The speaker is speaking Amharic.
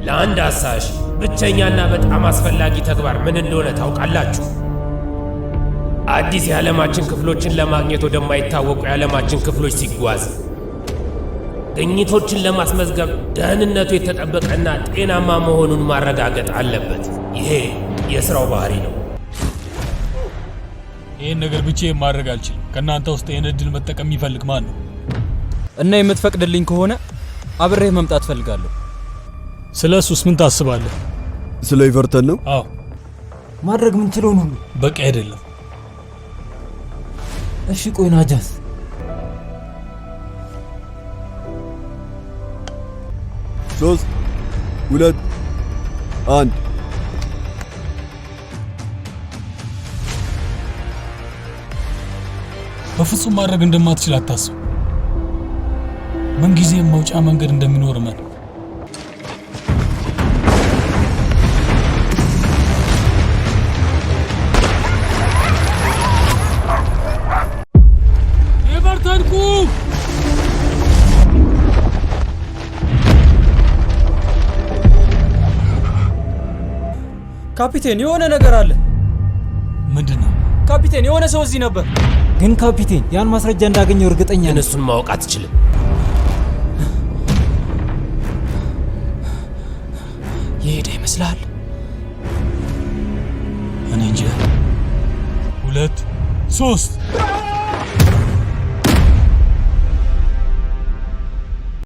ለአንድ አሳሽ ብቸኛና በጣም አስፈላጊ ተግባር ምን እንደሆነ ታውቃላችሁ? አዲስ የዓለማችን ክፍሎችን ለማግኘት ወደማይታወቁ የዓለማችን ክፍሎች ሲጓዝ ግኝቶችን ለማስመዝገብ ደህንነቱ የተጠበቀና ጤናማ መሆኑን ማረጋገጥ አለበት። ይሄ የሥራው ባህሪ ነው። ይህን ነገር ብቻዬን ማድረግ አልችልም። ከእናንተ ውስጥ ይህን ዕድል መጠቀም የሚፈልግ ማን ነው? እና የምትፈቅድልኝ ከሆነ አብሬህ መምጣት ፈልጋለሁ። ስለ እሱስ ምን ታስባለህ? ስለ ኢቨርተን ነው? አዎ። ማድረግ ምንችለውን ሁሉ በቂ አይደለም። እሺ ቆይ ናጃስ፣ ሶስት ሁለት አንድ በፍጹም ማድረግ እንደማትችል አታስብ። ምንጊዜም መውጫ መንገድ እንደሚኖር እመን። ኤቨርተን ቁም! ካፒቴን የሆነ ነገር አለ። ምንድነው? ካፒቴን የሆነ ሰው እዚህ ነበር። ግን ካፒቴን ያን ማስረጃ እንዳገኘው እርግጠኛ ነኝ። እሱን ማወቅ አትችልም። የሄደ ይመስላል። እኔ እንጃ። 2 3